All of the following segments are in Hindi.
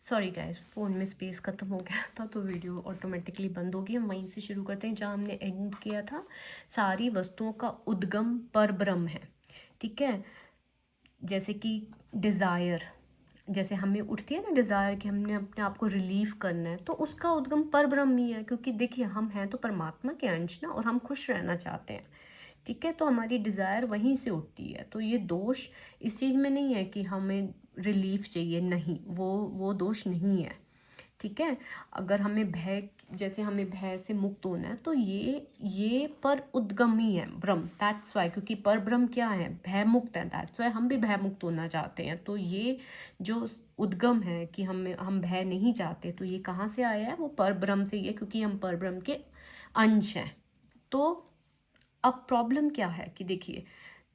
सॉरी गाइस, फ़ोन में स्पेस ख़त्म हो गया था तो वीडियो ऑटोमेटिकली बंद होगी। हम वहीं से शुरू करते हैं जहाँ हमने एंड किया था। सारी वस्तुओं का उद्गम परब्रह्म है। ठीक है, जैसे कि डिज़ायर, जैसे हमें उठती है ना डिज़ायर कि हमने अपने आप को रिलीव करना है, तो उसका उद्गम परब्रह्म ही है। क्योंकि देखिए, हम हैं तो परमात्मा के अंश ना, और हम खुश रहना चाहते हैं। ठीक है, तो हमारी डिज़ायर वहीं से उठती है। तो ये दोष इस चीज़ में नहीं है कि हमें रिलीफ चाहिए, नहीं, वो दोष नहीं है। ठीक है, अगर हमें भय, जैसे हमें भय से मुक्त होना है, तो ये पर उद्गमी है ब्रह्म, दैट्स वाई। क्योंकि पर ब्रह्म क्या है, भय मुक्त है, दैट्स वाई हम भी भय मुक्त होना चाहते हैं। तो ये जो उद्गम है कि हम भय नहीं चाहते, तो ये कहाँ से आया है, वो पर ब्रह्म से ही है, क्योंकि हम पर ब्रह्म के अंश हैं। तो अब प्रॉब्लम क्या है कि देखिए,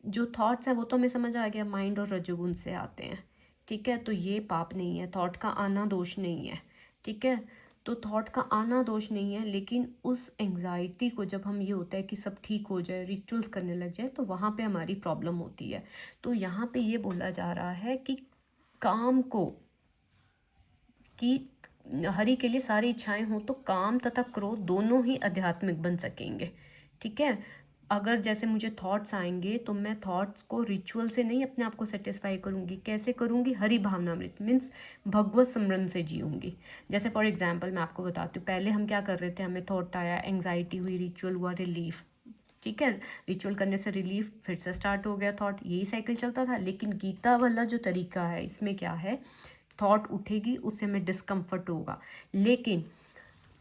जो थॉट्स है वो तो हमें समझ आ गया, माइंड और रजोगुण से आते हैं। ठीक है, तो ये पाप नहीं है, थॉट का आना दोष नहीं है। ठीक है, तो थॉट का आना दोष नहीं है, लेकिन उस एंग्जाइटी को जब हम, ये होता है कि सब ठीक हो जाए, रिचुअल्स करने लग जाए, तो वहाँ पे हमारी प्रॉब्लम होती है। तो यहाँ पे ये बोला जा रहा है कि काम को, कि हरि के लिए सारी इच्छाएं हों, तो काम तथा क्रोध दोनों ही आध्यात्मिक बन सकेंगे। ठीक है, अगर जैसे मुझे थॉट्स आएंगे तो मैं थॉट्स को रिचुअल से नहीं अपने आप को सेटिस्फाई करूँगी। कैसे करूँगी, हरि भावनामृत मीन्स भगवत सिमरन से जीऊँगी। जैसे फॉर एग्जाम्पल मैं आपको बताती हूँ, पहले हम क्या कर रहे थे, हमें थॉट आया, एंग्जाइटी हुई, रिचुअल हुआ, रिलीफ। ठीक है, रिचुअल करने से रिलीफ, फिर से स्टार्ट हो गया थॉट, यही साइकिल चलता था। लेकिन गीता वाला जो तरीका है, इसमें क्या है, थॉट उठेगी, उससे हमें डिस्कम्फर्ट होगा, लेकिन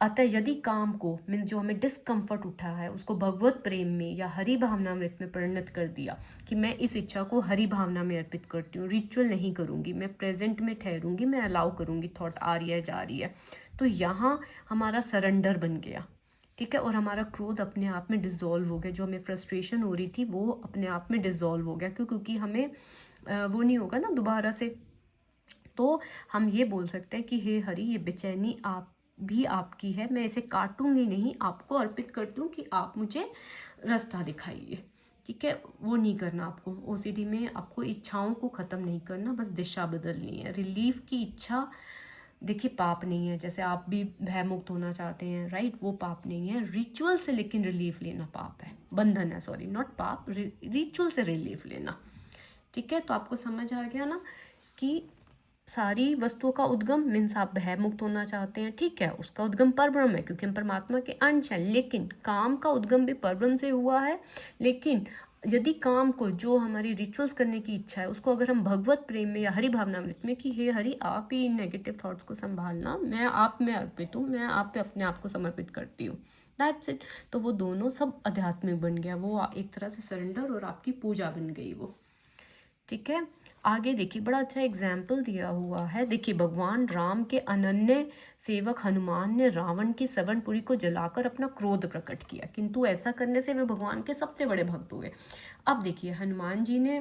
अतः यदि काम को, मीन जो हमें डिस्कम्फर्ट उठा है, उसको भगवत प्रेम में या हरि भावनामृत में परिणत कर दिया, कि मैं इस इच्छा को हरि भावना में अर्पित करती हूँ, रिचुअल नहीं करूँगी, मैं प्रेजेंट में ठहरूँगी, मैं अलाउ करूँगी, थॉट आ रही है जा रही है, तो यहाँ हमारा सरेंडर बन गया। ठीक है, और हमारा क्रोध अपने आप में डिज़ोल्व हो गया, जो हमें फ्रस्ट्रेशन हो रही थी वो अपने आप में डिज़ोल्व हो गया। क्योंकि हमें वो नहीं होगा ना दोबारा से। तो हम ये बोल सकते हैं कि हे हरि, ये बेचैनी आप भी आपकी है, मैं इसे काटूंगी नहीं, आपको अर्पित करती हूँ कि आप मुझे रास्ता दिखाइए। ठीक है, वो नहीं करना आपको, ओसीडी में आपको इच्छाओं को ख़त्म नहीं करना, बस दिशा बदलनी है। रिलीफ की इच्छा, देखिए, पाप नहीं है। जैसे आप भी भय मुक्त होना चाहते हैं, राइट, वो पाप नहीं है। रिचुअल से लेकिन रिलीफ लेना पाप है, बंधन है, सॉरी, नॉट पाप, रिचुअल से रिलीफ लेना। ठीक है, तो आपको समझ आ गया ना कि सारी वस्तुओं का उद्गम मीन्स आप भय मुक्त होना चाहते हैं, ठीक है, उसका उद्गम परब्रह्म है, क्योंकि हम परमात्मा के अंश हैं। लेकिन काम का उद्गम भी परब्रह्म से हुआ है। लेकिन यदि काम को, जो हमारी रिचुअल्स करने की इच्छा है, उसको अगर हम भगवत प्रेम में या हरि भावनामृत में, कि हे हरि, आप ही नेगेटिव थॉट्स को संभालना, मैं आप में अर्पित हूँ, मैं आप पे अपने आप को समर्पित करती हूँ, दैट्स इट। तो वो दोनों सब आध्यात्मिक बन गया, वो एक तरह से सरेंडर और आपकी पूजा बन गई वो। ठीक है, आगे देखिए, बड़ा अच्छा एग्जाम्पल दिया हुआ है। देखिए, भगवान राम के अनन्य सेवक हनुमान ने रावण की सवर्णपुरी को जलाकर अपना क्रोध प्रकट किया, किंतु ऐसा करने से वे भगवान के सबसे बड़े भक्त हुए। अब देखिए, हनुमान जी ने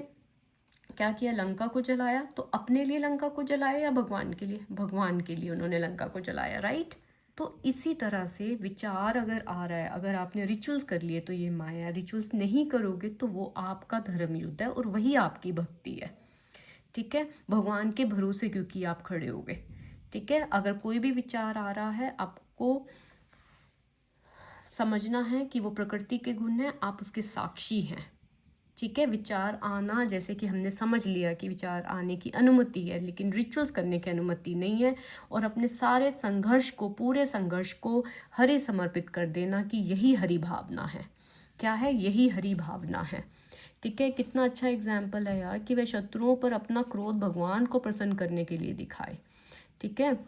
क्या किया, लंका को जलाया। तो अपने लिए लंका को जलाया या भगवान के लिए, भगवान के लिए उन्होंने लंका को जलाया, राइट। तो इसी तरह से विचार अगर आ रहा है, अगर आपने रिचुअल्स कर लिए तो ये माया, रिचुअल्स नहीं करोगे तो वो आपका धर्म युद्ध है, और वही आपकी भक्ति है। ठीक है, भगवान के भरोसे क्योंकि आप खड़े हो गए। ठीक है, अगर कोई भी विचार आ रहा है, आपको समझना है कि वो प्रकृति के गुण हैं, आप उसके साक्षी हैं। ठीक है, विचार आना, जैसे कि हमने समझ लिया कि विचार आने की अनुमति है, लेकिन रिचुअल्स करने की अनुमति नहीं है। और अपने सारे संघर्ष को, पूरे संघर्ष को हरि समर्पित कर देना, कि यही हरि भावना है। क्या है, यही हरि भावना है। ठीक है, कितना अच्छा एग्जाम्पल है यार, कि वह शत्रुओं पर अपना क्रोध भगवान को प्रसन्न करने के लिए दिखाए। ठीक है,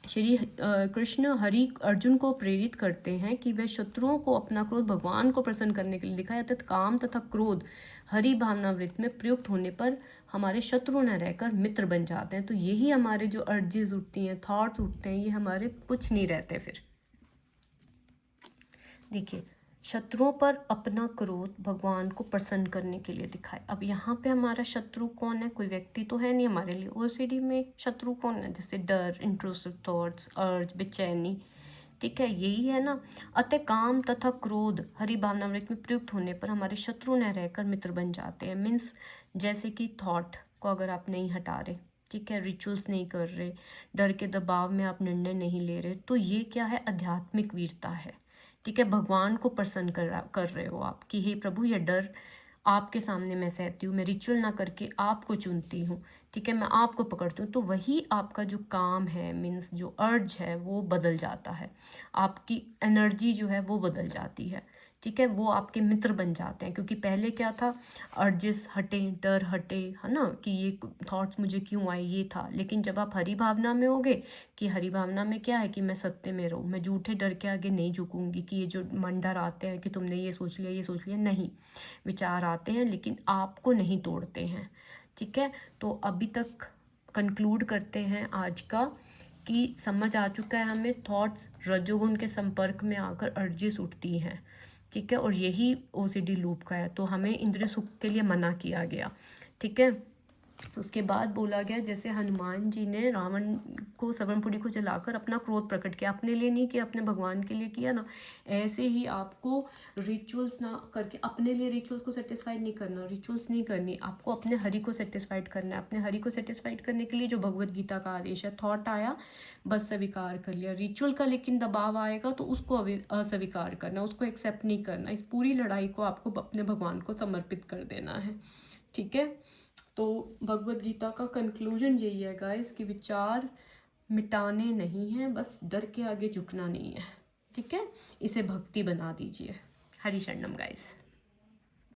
श्री कृष्ण हरि अर्जुन को प्रेरित करते हैं कि वह शत्रुओं को अपना क्रोध भगवान को प्रसन्न करने के लिए दिखाए, अर्थात काम तथा क्रोध हरि भावनावृत्त में प्रयुक्त होने पर हमारे शत्रु न रहकर मित्र बन जाते हैं। तो यही हमारे जो अर्जेस उठती हैं, थॉट्स उठते हैं, ये हमारे कुछ नहीं रहते फिर। देखिए, शत्रुओं पर अपना क्रोध भगवान को प्रसन्न करने के लिए दिखाए। अब यहाँ पे हमारा शत्रु कौन है, कोई व्यक्ति तो है नहीं हमारे लिए। ओसीडी में शत्रु कौन है, जैसे डर, इंट्रूसिव थॉट्स, अर्ज, बेचैनी। ठीक है, यही है ना। अतः काम तथा क्रोध हरि भावनामृत में प्रयुक्त होने पर हमारे शत्रु न रहकर मित्र बन जाते हैं। मीन्स जैसे कि थॉट को अगर आप नहीं हटा रहे, ठीक है, रिचुअल्स नहीं कर रहे, डर के दबाव में आप निर्णय नहीं ले रहे, तो ये क्या है, आध्यात्मिक वीरता है। ठीक है, भगवान को प्रसन्न कर रहे हो आप कि हे प्रभु, ये डर आपके सामने मैं सहती हूँ, मैं रिचुअल ना करके आपको चुनती हूँ। ठीक है, मैं आपको पकड़ती हूँ, तो वही आपका जो काम है, मीन्स जो अर्ज है वो बदल जाता है, आपकी एनर्जी जो है वो बदल जाती है। ठीक है, वो आपके मित्र बन जाते हैं, क्योंकि पहले क्या था, अर्जिस हटे, डर हटे, है ना, कि ये थॉट्स मुझे क्यों आए, ये था। लेकिन जब आप हरि भावना में होगे, कि हरि भावना में क्या है कि मैं सत्य में रहूँ, मैं झूठे डर के आगे नहीं झुकूंगी, कि ये जो मन डर आते हैं कि तुमने ये सोच लिया, ये सोच लिया, नहीं, विचार आते हैं लेकिन आपको नहीं तोड़ते हैं। ठीक है, तो अभी तक कंक्लूड करते हैं आज का, कि समझ आ चुका है हमें, थॉट्स रजोगुण के संपर्क में आकर अर्जिस उठती हैं। ठीक है, और यही ओसीडी लूप का है, तो हमें इंद्रिय सुख के लिए मना किया गया। ठीक है, उसके बाद बोला गया, जैसे हनुमान जी ने रावण को, सवर्णपुरी को जलाकर अपना क्रोध प्रकट किया, अपने लिए नहीं किया, अपने भगवान के लिए किया ना, ऐसे ही आपको रिचुअल्स ना करके, अपने लिए रिचुअल्स को सेटिस्फाइड नहीं करना, रिचुअल्स नहीं करनी, आपको अपने हरि को सेटिस्फाइड करना है। अपने हरि को सेटिस्फाइड करने के लिए जो भगवत गीता का आदेश है, थॉट आया बस स्वीकार कर लिया, रिचुअल का लेकिन दबाव आएगा तो उसको अस्वीकार करना, उसको एक्सेप्ट नहीं करना, इस पूरी लड़ाई को आपको अपने भगवान को समर्पित कर देना है। ठीक है, तो भगवत गीता का कंक्लूजन यही है गाइस, कि विचार मिटाने नहीं है, बस डर के आगे झुकना नहीं है। ठीक है, इसे भक्ति बना दीजिए। हरि शरणम गाइस।